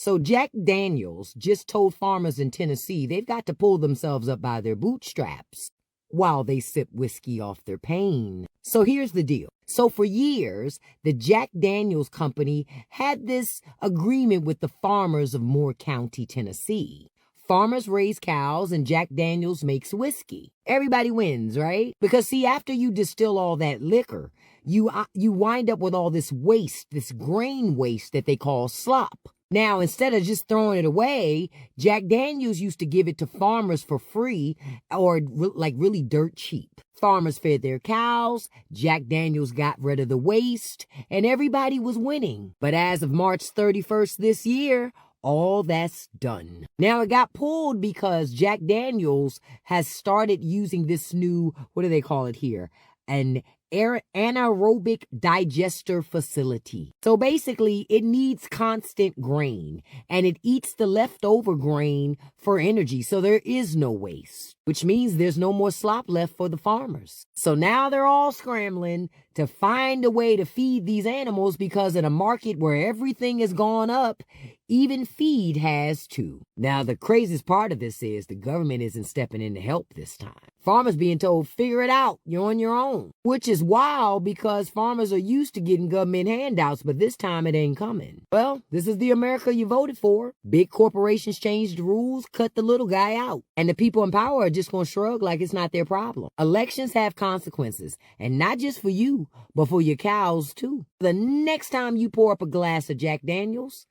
So Jack Daniels just told farmers in Tennessee they've got to pull themselves up by their bootstraps while they sip whiskey off their pain. So here's the deal. So for years, the Jack Daniels Company had this agreement with the farmers of Moore County, Tennessee. Farmers raise cows and Jack Daniels makes whiskey. Everybody wins, right? Because see, after you distill all that liquor, you wind up with all this waste, this grain waste that they call slop. Now, instead of just throwing it away, Jack Daniels used to give it to farmers for free or like really dirt cheap. Farmers fed their cows, Jack Daniels got rid of the waste, and everybody was winning. But as of March 31st this year, all that's done. Now it got pulled because Jack Daniels has started using this new, what do they call it here? An anaerobic digester facility. So basically, it needs constant grain, and it eats the leftover grain for energy, so there is no waste, which means there's no more slop left for the farmers. So now they're all scrambling to find a way to feed these animals because in a market where everything has gone up, even feed has too. Now, the craziest part of this is the government isn't stepping in to help this time. Farmers being told, figure it out, you're on your own. Which is wild because farmers are used to getting government handouts, but this time it ain't coming. Well, this is the America you voted for. Big corporations changed the rules, cut the little guy out. And the people in power are just going to shrug like it's not their problem. Elections have consequences, and not just for you, but for your cows too. The next time you pour up a glass of Jack Daniels,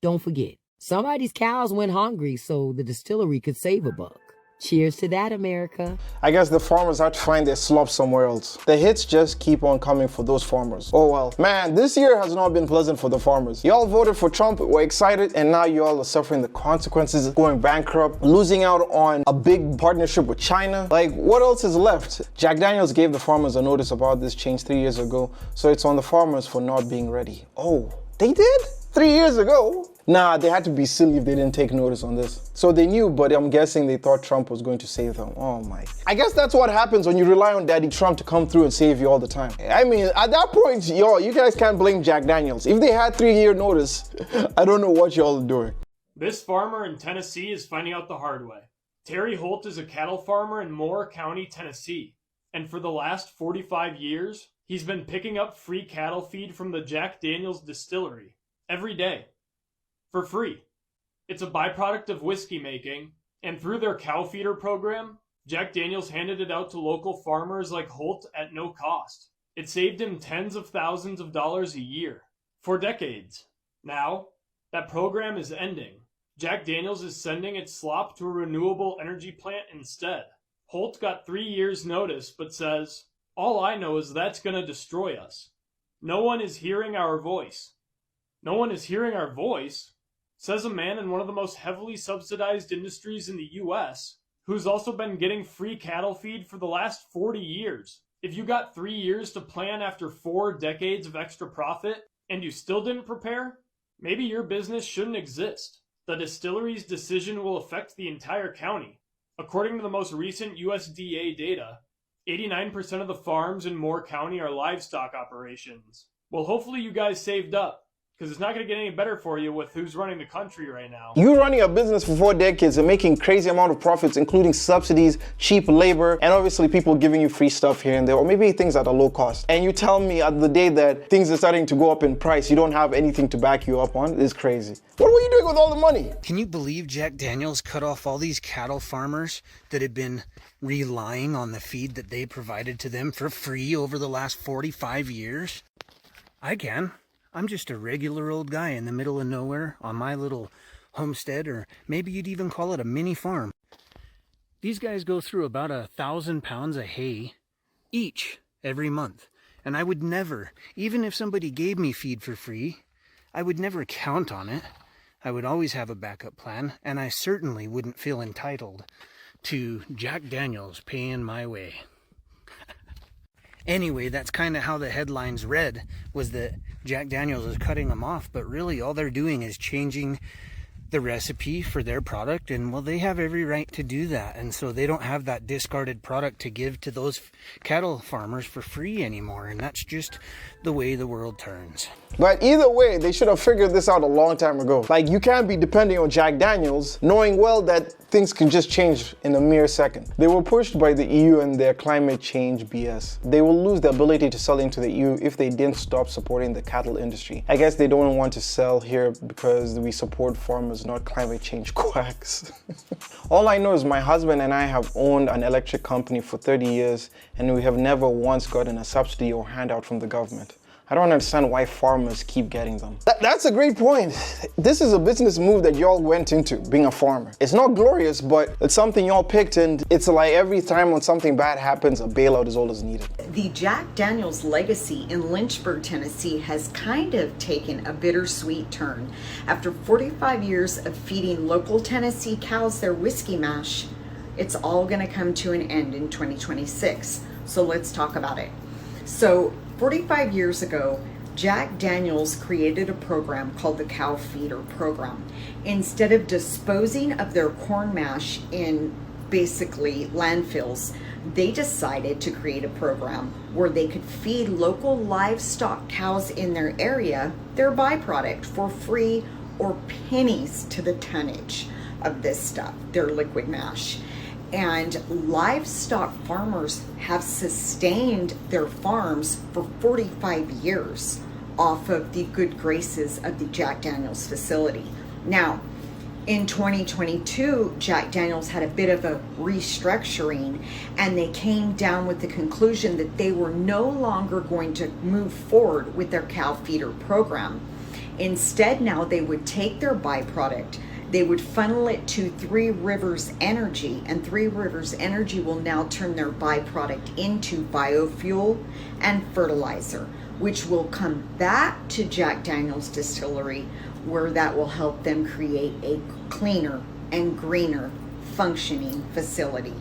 don't forget, somebody's cows went hungry so the distillery could save a buck. Cheers to that, America. I guess the farmers have to find their slop somewhere else. The hits just keep on coming for those farmers. Oh well. Man, this year has not been pleasant for the farmers. Y'all voted for Trump, were excited, and now y'all are suffering the consequences, going bankrupt, losing out on a big partnership with China. Like, what else is left? Jack Daniels gave the farmers a notice about this change 3 years ago, so it's on the farmers for not being ready. Oh, they did? 3 years ago? Nah, they had to be silly if they didn't take notice on this. So they knew, but I'm guessing they thought Trump was going to save them. Oh my. I guess that's what happens when you rely on Daddy Trump to come through and save you all the time. I mean, at that point, you guys can't blame Jack Daniels. If they had 3 year notice, I don't know what y'all are doing. This farmer in Tennessee is finding out the hard way. Terry Holt is a cattle farmer in Moore County, Tennessee. And for the last 45 years, he's been picking up free cattle feed from the Jack Daniels distillery every day. For free. It's a byproduct of whiskey making, and through their cow feeder program, Jack Daniels handed it out to local farmers like Holt at no cost. It saved him tens of thousands of dollars a year, for decades. Now, that program is ending. Jack Daniels is sending its slop to a renewable energy plant instead. Holt got 3 years' notice, but says, all I know is that's gonna destroy us. No one is hearing our voice. No one is hearing our voice? Says a man in one of the most heavily subsidized industries in the U.S., who's also been getting free cattle feed for the last 40 years. If you got 3 years to plan after 4 decades of extra profit, and you still didn't prepare, maybe your business shouldn't exist. The distillery's decision will affect the entire county. According to the most recent USDA data, 89% of the farms in Moore County are livestock operations. Well, hopefully you guys saved up, because it's not going to get any better for you with who's running the country right now. You running a business for 4 decades and making crazy amount of profits, including subsidies, cheap labor, and obviously people giving you free stuff here and there, or maybe things at a low cost. And you tell me at the day that things are starting to go up in price, you don't have anything to back you up on? It's crazy. What were you doing with all the money? Can you believe Jack Daniels cut off all these cattle farmers that had been relying on the feed that they provided to them for free over the last 45 years? I can. I'm just a regular old guy in the middle of nowhere on my little homestead, or maybe you'd even call it a mini farm. These guys go through about 1,000 pounds of hay each every month. And I would never, even if somebody gave me feed for free, I would never count on it. I would always have a backup plan, and I certainly wouldn't feel entitled to Jack Daniels paying my way. Anyway, that's kind of how the headlines read, was that Jack Daniels is cutting them off, but really all they're doing is changing the recipe for their product, and well, they have every right to do that. And so they don't have that discarded product to give to those cattle farmers for free anymore. And that's just the way the world turns. But either way, they should have figured this out a long time ago. Like, you can't be depending on Jack Daniels, knowing well that things can just change in a mere second. They were pushed by the EU and their climate change BS. They will lose the ability to sell into the EU if they didn't stop supporting the cattle industry. I guess they don't want to sell here because we support farmers, not climate change quacks. All I know is my husband and I have owned an electric company for 30 years and we have never once gotten a subsidy or handout from the government. I don't understand why farmers keep getting them. That's a great point. This is a business move that y'all went into, being a farmer. It's not glorious, but it's something y'all picked, and it's like every time when something bad happens, a bailout is all that's needed. The Jack Daniels legacy in Lynchburg, Tennessee has kind of taken a bittersweet turn. After 45 years of feeding local Tennessee cows their whiskey mash, it's all gonna come to an end in 2026. So let's talk about it. So 45 years ago, Jack Daniels created a program called the Cow Feeder Program. Instead of disposing of their corn mash in basically landfills, they decided to create a program where they could feed local livestock cows in their area their byproduct for free or pennies to the tonnage of this stuff, their liquid mash. And livestock farmers have sustained their farms for 45 years off of the good graces of the Jack Daniels facility. Now, in 2022, Jack Daniels had a bit of a restructuring, and they came down with the conclusion that they were no longer going to move forward with their cow feeder program. Instead, now they would take their byproduct, they would funnel it to Three Rivers Energy, and Three Rivers Energy will now turn their byproduct into biofuel and fertilizer, which will come back to Jack Daniels Distillery, where that will help them create a cleaner and greener functioning facility.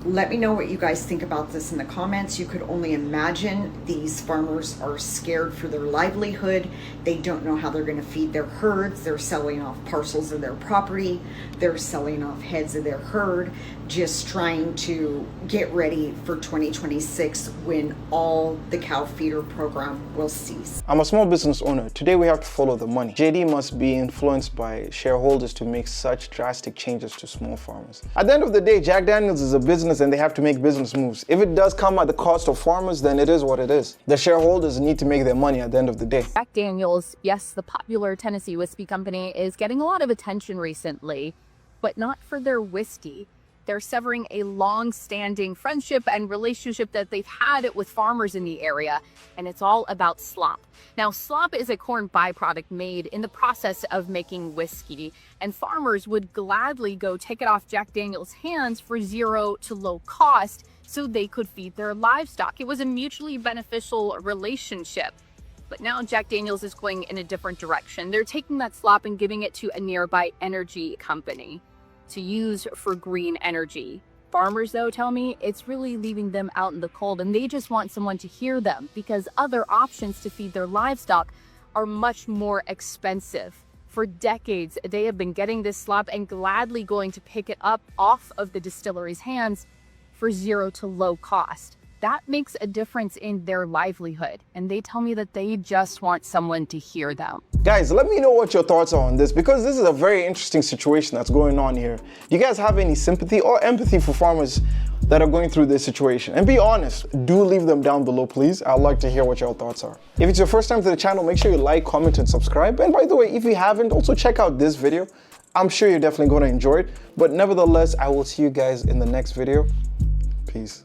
Let me know what you guys think about this in the comments. You could only imagine these farmers are scared for their livelihood. They don't know how they're going to feed their herds. They're selling off parcels of their property. They're selling off heads of their herd, just trying to get ready for 2026 when all the cow feeder program will cease. I'm a small business owner. Today we have to follow the money. JD must be influenced by shareholders to make such drastic changes to small farmers. At the end of the day, Jack Daniels is a business and they have to make business moves. If it does come at the cost of farmers, then it is what it is. The shareholders need to make their money at the end of the day. Jack Daniels, yes, the popular Tennessee whiskey company, is getting a lot of attention recently, but not for their whiskey. They're severing a long-standing friendship and relationship that they've had with farmers in the area, and it's all about slop. Now, slop is a corn byproduct made in the process of making whiskey, and farmers would gladly go take it off Jack Daniels' hands for zero to low cost so they could feed their livestock. It was a mutually beneficial relationship. But now Jack Daniels is going in a different direction. They're taking that slop and giving it to a nearby energy company to use for green energy. Farmers, though, tell me it's really leaving them out in the cold, and they just want someone to hear them because other options to feed their livestock are much more expensive. For decades, they have been getting this slop and gladly going to pick it up off of the distillery's hands for zero to low cost. That makes a difference in their livelihood, and they tell me that they just want someone to hear them. Guys, let me know what your thoughts are on this, because this is a very interesting situation that's going on here. Do you guys have any sympathy or empathy for farmers that are going through this situation? And be honest, do leave them down below, please. I'd like to hear what your thoughts are. If it's your first time to the channel, make sure you like, comment, and subscribe. And by the way, if you haven't, also check out this video. I'm sure you're definitely going to enjoy it. But nevertheless, I will see you guys in the next video. Peace.